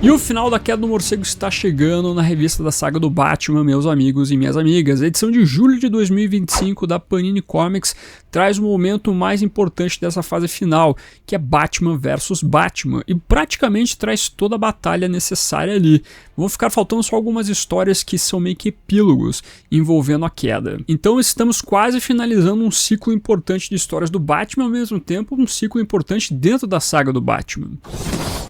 E o final da Queda do Morcego está chegando na revista da saga do Batman, meus amigos e minhas amigas. A edição de julho de 2025 da Panini Comics traz o momento mais importante dessa fase final, que é Batman versus Batman, e praticamente traz toda a batalha necessária ali. Vão ficar faltando só algumas histórias que são meio que epílogos envolvendo a queda. Então estamos quase finalizando um ciclo importante de histórias do Batman, ao mesmo tempo um ciclo importante dentro da saga do Batman.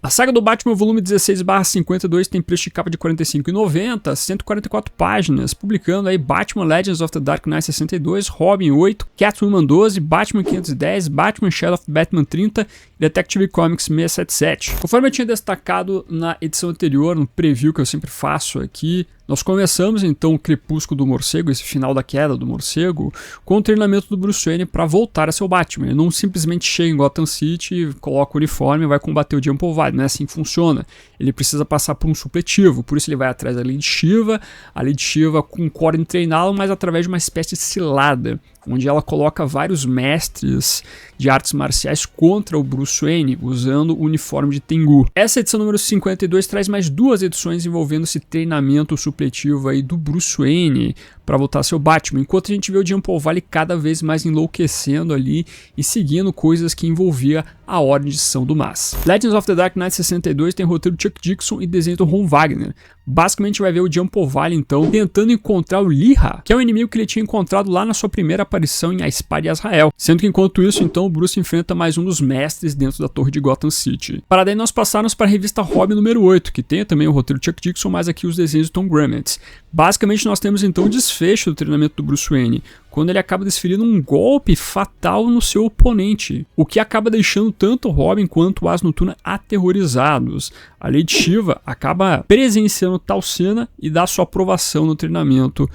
A saga do Batman volume 16/52 tem preço de capa de R$ 45,90, 144 páginas, publicando aí Batman Legends of the Dark Knight 62, Robin 8, Catwoman 12, Batman 510, Batman Shadow of Batman 30 e Detective Comics 677. Conforme eu tinha destacado na edição anterior, no preview que eu sempre faço aqui, nós começamos então o Crepúsculo do Morcego, esse final da queda do morcego, com o treinamento do Bruce Wayne para voltar a ser o Batman. Ele não simplesmente chega em Gotham City, coloca o uniforme e vai combater o Jump Valley, não é assim que funciona. Ele precisa passar por um supletivo, por isso ele vai atrás da Lady Shiva, a Lady Shiva concorda em treiná-lo, mas através de uma espécie de cilada, onde ela coloca vários mestres de artes marciais contra o Bruce Wayne, usando o uniforme de Tengu. Essa edição número 52 traz mais duas edições envolvendo esse treinamento supletivo aí do Bruce Wayne para voltar a ser o Batman, enquanto a gente vê o Jump Valley cada vez mais enlouquecendo ali e seguindo coisas que envolvia a Ordem de São Dumas. Legends of the Dark Knight 62 tem roteiro de Chuck Dixon e desenho do Ron Wagner. Basicamente vai ver o Jump Valley então tentando encontrar o Liha, que é o inimigo que ele tinha encontrado lá na sua primeira aparição em A Espada de Azrael, sendo que enquanto isso então o Bruce enfrenta mais um dos mestres dentro da torre de Gotham City. Para daí nós passarmos para a revista Robin número 8, que tem também o roteiro de Chuck Dixon, mas aqui os desenhos do Tom Grummett. Basicamente nós temos então o desfecho do treinamento do Bruce Wayne, quando ele acaba desferindo um golpe fatal no seu oponente, o que acaba deixando tanto o Robin quanto o Asa Noturna aterrorizados. A Lady Shiva acaba presenciando tal cena e dá sua aprovação no treinamento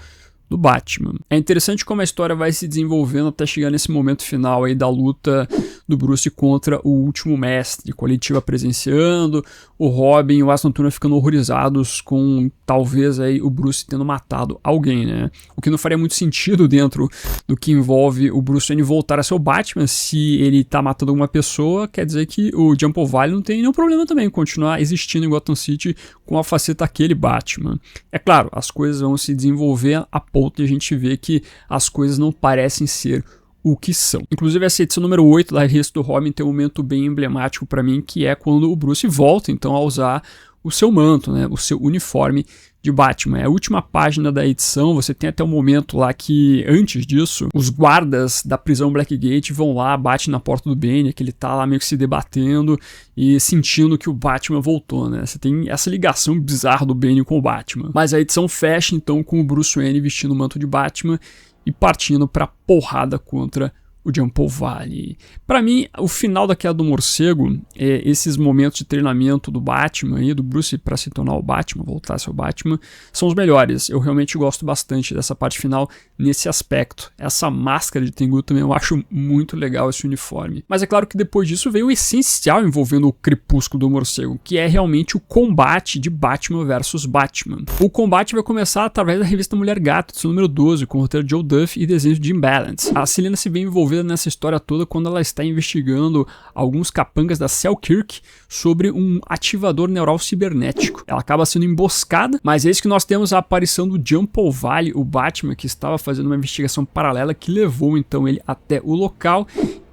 do Batman. É interessante como a história vai se desenvolvendo até chegar nesse momento final aí da luta do Bruce contra o último mestre, com a Lady Shiva presenciando, o Robin e o Asa Noturna ficando horrorizados com talvez aí o Bruce tendo matado alguém, né? O que não faria muito sentido dentro do que envolve o Bruce Wayne voltar a ser o Batman. Se ele tá matando alguma pessoa, quer dizer que o Jump Valley não tem nenhum problema também em continuar existindo em Gotham City com a faceta aquele Batman. É claro, as coisas vão se desenvolver a ponto de a gente ver que as coisas não parecem ser o que são. Inclusive essa edição número 8 da revista do Robin tem um momento bem emblemático para mim, que é quando o Bruce volta então a usar o seu manto, né, o seu uniforme de Batman. É a última página da edição, você tem até um momento lá que, antes disso, os guardas da prisão Blackgate vão lá, batem na porta do Bane, que ele tá lá meio que se debatendo e sentindo que o Batman voltou, né? Você tem essa ligação bizarra do Bane com o Batman. Mas a edição fecha então com o Bruce Wayne vestindo o manto de Batman e partindo pra porrada contra o Jump Valley. Para mim, o final da Queda do Morcego, esses momentos de treinamento do Batman e do Bruce para se tornar o Batman, voltar a ser o Batman, são os melhores. Eu realmente gosto bastante dessa parte final nesse aspecto. Essa máscara de Tengu também eu acho muito legal, esse uniforme. Mas é claro que depois disso veio o essencial envolvendo o Crepúsculo do Morcego, que é realmente o combate de Batman versus Batman. O combate vai começar através da revista Mulher Gato, edição número 12, com o roteiro de Joe Duff e desenhos de Jim Balance. A Selina se vê envolvida nessa história toda quando ela está investigando alguns capangas da Selkirk sobre um ativador neural cibernético. Ela acaba sendo emboscada, mas eis que nós temos a aparição do Jump Valley, o Batman, que estava fazendo uma investigação paralela que levou então ele até o local.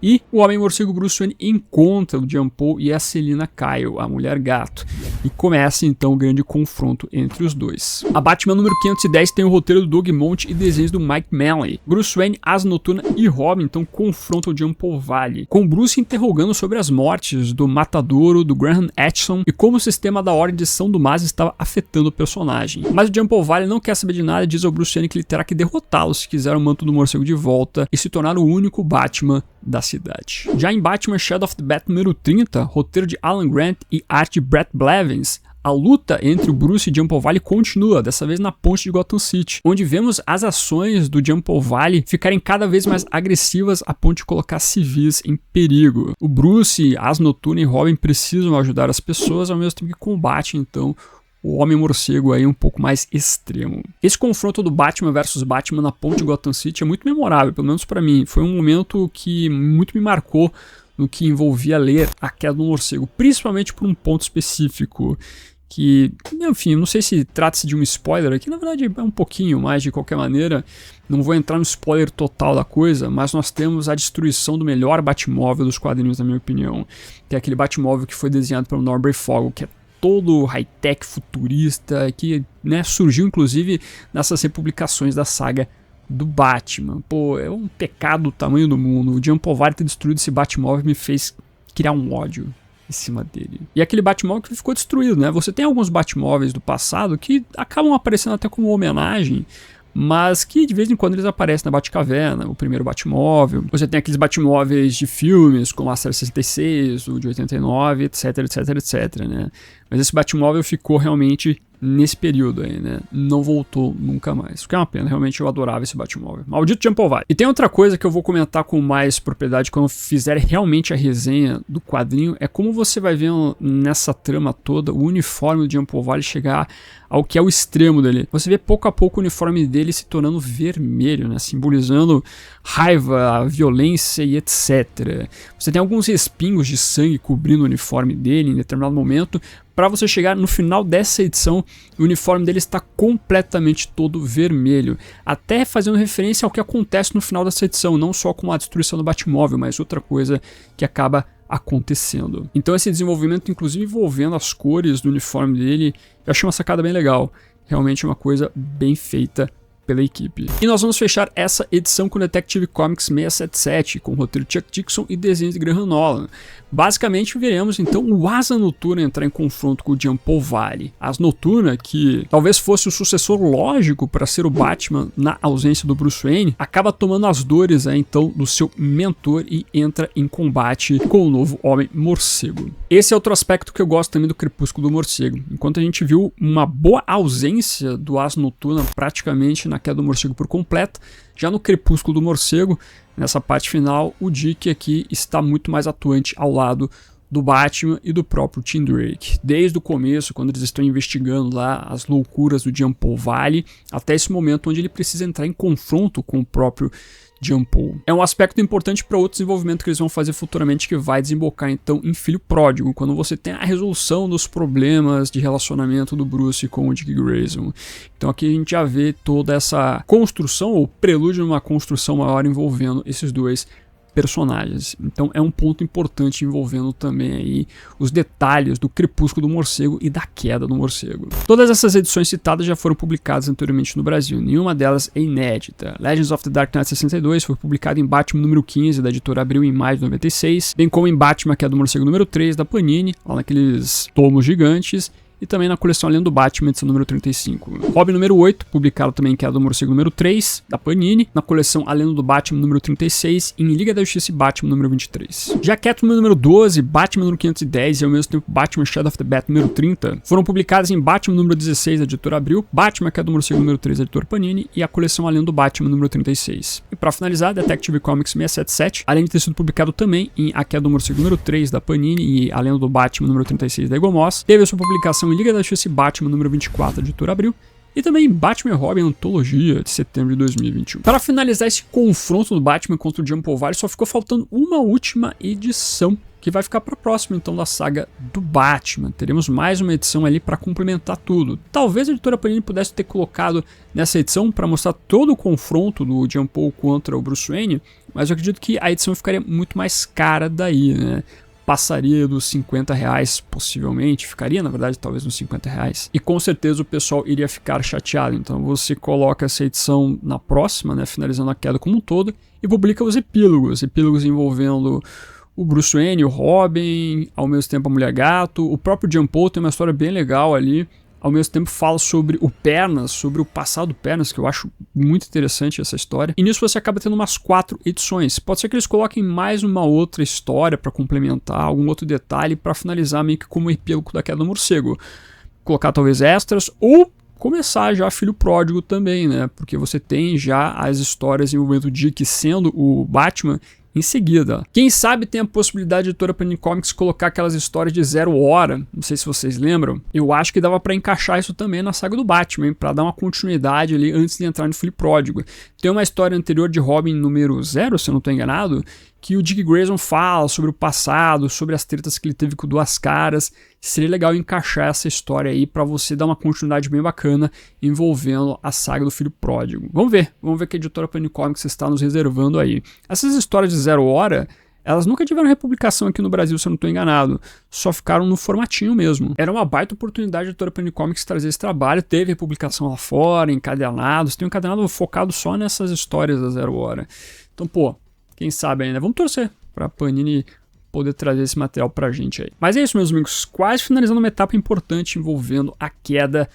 E o Homem-Morcego Bruce Wayne encontra o Jumpo e a Selina Kyle, a Mulher Gato. E começa então o grande confronto entre os dois. A Batman número 510 tem o roteiro do Doug Monte e desenhos do Mike Manley. Bruce Wayne, Asa Noturna e Robin então confrontam o Jumpo Valley, com Bruce interrogando sobre as mortes do Matadouro, do Graham Atchison e como o sistema da Ordem de São Dumas estava afetando o personagem. Mas o Jumpo Valley não quer saber de nada e diz ao Bruce Wayne que ele terá que derrotá-lo se quiser o manto do morcego de volta e se tornar o único Batman da cidade. Já em Batman Shadow of the Bat número 30, roteiro de Alan Grant e arte de Brett Blevins, a luta entre o Bruce e Jump Valley continua, dessa vez na ponte de Gotham City, onde vemos as ações do Jump Valley ficarem cada vez mais agressivas a ponto de colocar civis em perigo. O Bruce, Asa Noturna e Robin precisam ajudar as pessoas, ao mesmo tempo que combatem então o Homem-Morcego aí um pouco mais extremo. Esse confronto do Batman versus Batman na ponte de Gotham City é muito memorável, pelo menos para mim. Foi um momento que muito me marcou no que envolvia ler A Queda do Morcego, principalmente por um ponto específico, que, enfim, não sei se trata-se de um spoiler aqui, na verdade é um pouquinho mais de qualquer maneira, não vou entrar no spoiler total da coisa, mas nós temos a destruição do melhor Batmóvel dos quadrinhos, na minha opinião, que é aquele Batmóvel que foi desenhado pelo Norbert Fogel, que é todo high-tech, futurista, que, né, surgiu inclusive nessas republicações da saga do Batman. Pô, é um pecado do tamanho do mundo. O Giampovari ter destruído esse Batmóvel me fez criar um ódio em cima dele. E aquele Batmóvel que ficou destruído, né? Você tem alguns Batmóveis do passado que acabam aparecendo até como homenagem, mas que de vez em quando eles aparecem na Batcaverna, o primeiro Batmóvel. Você tem aqueles Batmóveis de filmes, como a série 66, o de 89, etc, etc, etc, né? Mas esse Batmóvel ficou realmente nesse período aí, né? Não voltou nunca mais. O que é uma pena, realmente eu adorava esse Batmóvel. Maldito Giampovari. E tem outra coisa que eu vou comentar com mais propriedade quando eu fizer realmente a resenha do quadrinho, é como você vai ver nessa trama toda o uniforme do Giampovari chegar ao que é o extremo dele. Você vê pouco a pouco o uniforme dele se tornando vermelho, né? Simbolizando raiva, violência e etc. Você tem alguns respingos de sangue cobrindo o uniforme dele em determinado momento, para você chegar no final dessa edição, o uniforme dele está completamente todo vermelho, até fazendo referência ao que acontece no final dessa edição, não só com a destruição do Batmóvel, mas outra coisa que acaba acontecendo. Então esse desenvolvimento, inclusive envolvendo as cores do uniforme dele, eu achei uma sacada bem legal, realmente uma coisa bem feita pela equipe. E nós vamos fechar essa edição com Detective Comics 677, com o roteiro de Chuck Dixon e desenhos de Graham Nolan. Basicamente veremos então o Asa Noturna entrar em confronto com o Giampovari. Asa Noturna, que talvez fosse o sucessor lógico para ser o Batman na ausência do Bruce Wayne, acaba tomando as dores então do seu mentor e entra em combate com o novo Homem Morcego. Esse é outro aspecto que eu gosto também do Crepúsculo do Morcego. Enquanto a gente viu uma boa ausência do Asa Noturna praticamente na queda do morcego por completo, já no Crepúsculo do Morcego, nessa parte final, o Dick aqui está muito mais atuante ao lado do Batman e do próprio Tim Drake. Desde o começo, quando eles estão investigando lá as loucuras do Giampovari, até esse momento onde ele precisa entrar em confronto com o próprio Giampool. É um aspecto importante para outro desenvolvimento que eles vão fazer futuramente, que vai desembocar então em Filho Pródigo, quando você tem a resolução dos problemas de relacionamento do Bruce com o Dick Grayson. Então aqui a gente já vê toda essa construção, ou prelúdio numa construção maior envolvendo esses dois personagens. Então é um ponto importante envolvendo também aí os detalhes do Crepúsculo do Morcego e da queda do morcego. Todas essas edições citadas já foram publicadas anteriormente no Brasil, nenhuma delas é inédita. Legends of the Dark Knight 62 foi publicado em Batman número 15 da editora Abril em maio de 96, bem como em Batman, que é do Morcego número 3 da Panini, lá naqueles tomos gigantes, e também na coleção Além do Batman, edição número 35. Robin número 8, publicado também que é do Morcego número 3, da Panini, na coleção Além do Batman número 36, em Liga da Justiça e Batman número 23. Já Catwoman número 12, Batman número 510 e ao mesmo tempo Batman Shadow of the Bat número 30, foram publicadas em Batman número 16 da editora Abril, Batman, que é do Morcego número 3 da editora Panini, e a coleção Além do Batman número 36. E para finalizar, Detective Comics 677, além de ter sido publicado também em A Queda do Morcego número 3 da Panini e Além do Batman número 36 da Egomos, teve a sua publicação em Liga da Justiça e Batman número 24 da editora Abril, e também Batman e Robin Antologia de setembro de 2021. Para finalizar esse confronto do Batman contra o Giampovari, só ficou faltando uma última edição, que vai ficar para a próxima então da saga do Batman. Teremos mais uma edição ali para complementar tudo. Talvez a editora Panini pudesse ter colocado nessa edição para mostrar todo o confronto do Giampool contra o Bruce Wayne, mas eu acredito que a edição ficaria muito mais cara daí, né? Passaria dos R$50, possivelmente, ficaria na verdade talvez nos R$50, e com certeza o pessoal iria ficar chateado. Então você coloca essa edição na próxima, né, finalizando a queda como um todo, e publica os epílogos envolvendo o Bruce Wayne, o Robin, ao mesmo tempo a Mulher Gato. O próprio Giampool tem uma história bem legal ali, ao mesmo tempo fala sobre o Pernas, sobre o passado do Pernas, que eu acho muito interessante essa história. E nisso você acaba tendo umas 4 edições. Pode ser que eles coloquem mais uma outra história para complementar, algum outro detalhe para finalizar meio que como epílogo da Queda do Morcego. Colocar talvez extras ou começar já Filho Pródigo também, né? Porque você tem já as histórias envolvendo o Dick sendo o Batman em seguida. Quem sabe tem a possibilidade de a editora Panini Comics colocar aquelas histórias de 0 hora, não sei se vocês lembram. Eu acho que dava para encaixar isso também na saga do Batman, para dar uma continuidade ali antes de entrar no Filho Pródigo. Tem uma história anterior de Robin número 0, se eu não estou enganado, que o Dick Grayson fala sobre o passado, sobre as tretas que ele teve com Duas Caras. Seria legal encaixar essa história aí pra você dar uma continuidade bem bacana envolvendo a saga do Filho Pródigo. Vamos ver que a editora Panini Comics está nos reservando aí. Essas histórias de 0 hora, elas nunca tiveram republicação aqui no Brasil, se eu não estou enganado. Só ficaram no formatinho mesmo. Era uma baita oportunidade da editora Panini Comics trazer esse trabalho. Teve republicação lá fora, encadernados. Tem um encadernado focado só nessas histórias da 0 hora. Então, pô, quem sabe ainda. Vamos torcer pra Panini poder trazer esse material pra gente aí. Mas é isso, meus amigos. Quase finalizando uma etapa importante envolvendo a queda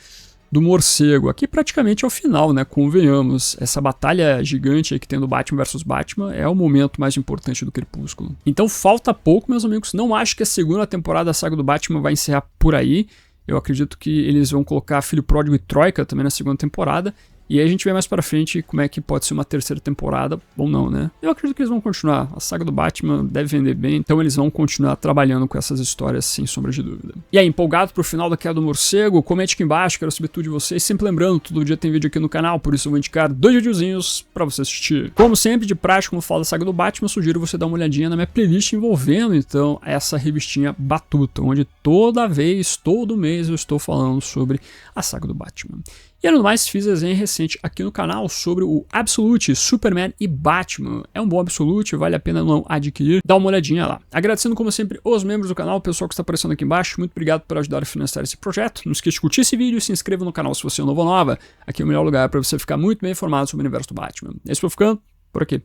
do morcego. Aqui praticamente é o final, né? Convenhamos. Essa batalha gigante aí que tem do Batman vs Batman é o momento mais importante do Crepúsculo. Então falta pouco, meus amigos. Não acho que a segunda temporada da saga do Batman vai encerrar por aí. Eu acredito que eles vão colocar Filho Pródigo e Troika também na segunda temporada. E aí a gente vê mais pra frente como é que pode ser uma terceira temporada, ou não, né? Eu acredito que eles vão continuar. A saga do Batman deve vender bem, então eles vão continuar trabalhando com essas histórias, sem sombra de dúvida. E aí, empolgado pro final da Queda do Morcego? Comente aqui embaixo, quero saber tudo de vocês. Sempre lembrando, todo dia tem vídeo aqui no canal, por isso eu vou indicar 2 videozinhos pra você assistir. Como sempre, de prática, como falo da saga do Batman, eu sugiro você dar uma olhadinha na minha playlist envolvendo, então, essa revistinha Batuta, onde toda vez, todo mês, eu estou falando sobre a saga do Batman. E além do mais, fiz desenho recente aqui no canal sobre o Absolute, Superman e Batman. É um bom Absolute, vale a pena não adquirir. Dá uma olhadinha lá. Agradecendo como sempre os membros do canal, o pessoal que está aparecendo aqui embaixo. Muito obrigado por ajudar a financiar esse projeto. Não esqueça de curtir esse vídeo e se inscreva no canal se você é novo ou nova. Aqui é o melhor lugar para você ficar muito bem informado sobre o universo do Batman. Esse foi ficando por aqui.